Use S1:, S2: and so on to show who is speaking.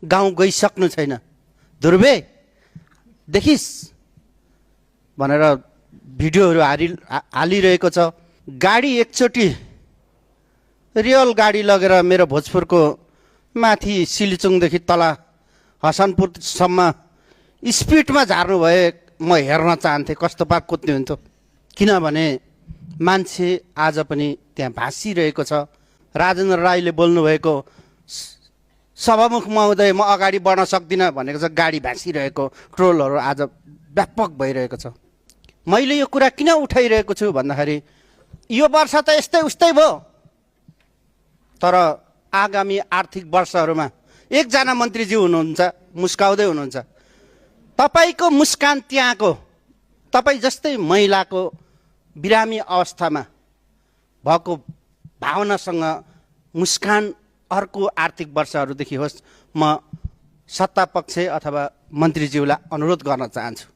S1: गाउँ गइसक्नु छैन, ध्रुवे देखिस् भनेर भिडियोहरू हालिरहेको छ। गाडी एकचोटि रियल गाडी लगेर मेरो भोजपुरको माथि सिलिचुङदेखि तल हसनपुरसम्म स्पिडमा झार्नु भए म हेर्न चाहन्थेँ कस्तो पाक कुद्ने हुन्थ्यो। किनभने मान्छे आज पनि त्यहाँ भाँसिरहेको छ। राजेन्द्र राईले बोल्नुभएको सभामुख महोदय म अगाडि बढ्न सक्दिनँ भनेको छ, गाडी भाँसिरहेको, ट्रोलहरू आज व्यापक भइरहेको छ। मैले यो कुरा किन उठाइरहेको छु भन्दाखेरि यो वर्ष त यस्तै उस्तै भयो, तर आगामी आर्थिक वर्षहरूमा एकजना मन्त्रीज्यू हुनुहुन्छ, मुस्काउँदै हुनुहुन्छ। तपाईँको मुस्कान त्यहाँको तपाईँ जस्तै महिलाको बिरामी अवस्थामा भएको भावनासँग मुस्कान अर्को आर्थिक वर्षहरूदेखि होस्, म सत्तापक्ष अथवा मन्त्रीज्यूलाई अनुरोध गर्न चाहन्छु।